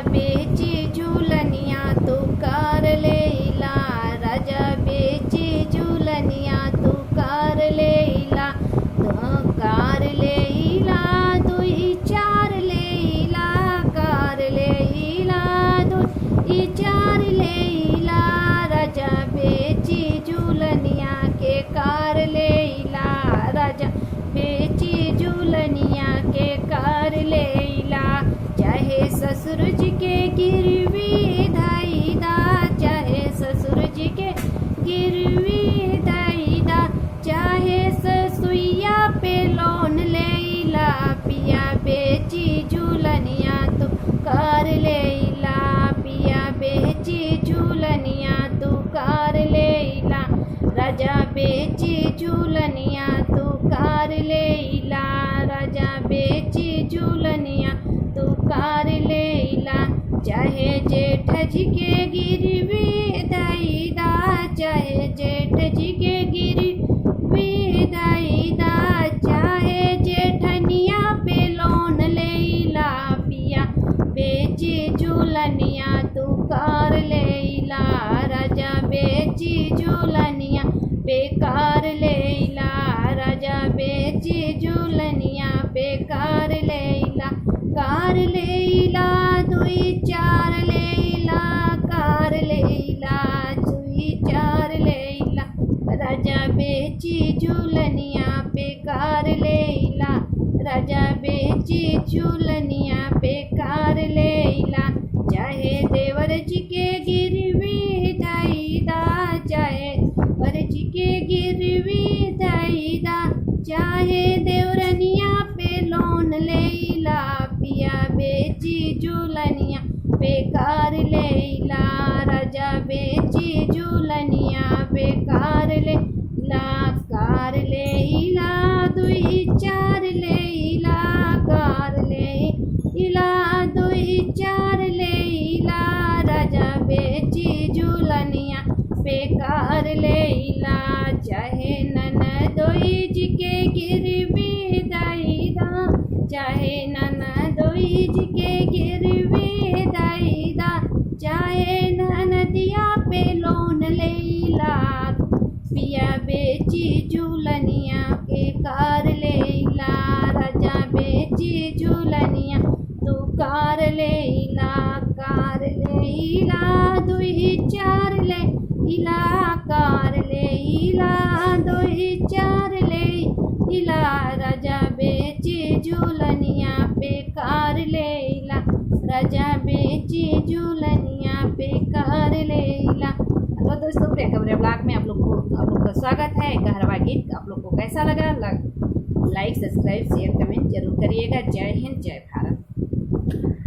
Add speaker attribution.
Speaker 1: बेची झूलनिया तू कर लेला, राजा बेची झूलनिया तू कर लेला, तू कर लेला, दुई चार लेला, कर लेला, दुई चार लेला, राजा बेची झूलनिया के कर लेला, राजा बेची झूलनिया के कर लेला, चाहे ससुर जी के गिरवी धैदा, चाहे ससुर जी के गिरवी धैदा, चाहे ससुइया पे लोन लेला, पिया बेची झूलनिया तू कर लेला, पिया बेची झूलनिया तू कर लेला, राजा बेची झूलनिया तू कर लेला, राजा बेची झूलनिया तू कर लेला, चाहे जेठ जी के गिरवी धैदा, चाहे जेठ जी के गिरवी धैदा, चाहे जेठनिया पे लोन लेला, पिया बेची झूलनिया तू कर लेला, राजा बेची झूलनिया बेकार लेला, राजा बेची झूलनिया बेकार लेला, कार लेला, दुई चार लेला, कार लेला, दुई चार लेला, राजा बेची झूलनिया बेकार लेला, राजा बेची झूलनिया बेकार लेला, चाहे देवर जी के गिरवी धैदा, चाहे देवर जी के गिरवी धैदा, चाहे देवरनिया पे लोन लेला, पिया बेची झूलनिया बेकार लेला, राजा बेची झूलनिया बेकार लेला, कार लेला, दुई चार लेला, कार लेला, दुई चार लेला, राजा बेची झूलनिया बेकार लेला, चाहे ननदोई जी के गिरवी धैदा, चाहे ननदोई जी के गिरवी धैदा, चाहे ननदिया पे लोन लेला, पिया बेची झूलनिया के कार लेला, राजा बेची झूलनिया तू कार लेला, कार लेला, दुई चार लेला, कार लेला, दुई चार लेला, राजा बेची झूलनिया बेकार लेला, राजा बेची झूलनिया बेकार लेला। हेलो दोस्तों, प्रिया खबरें ब्लॉग में आप लोग का स्वागत है। कहरवा गीत आप लोग को कैसा लगा? लाइक, सब्सक्राइब, शेयर, कमेंट जरूर करिएगा। जय हिंद, जय भारत।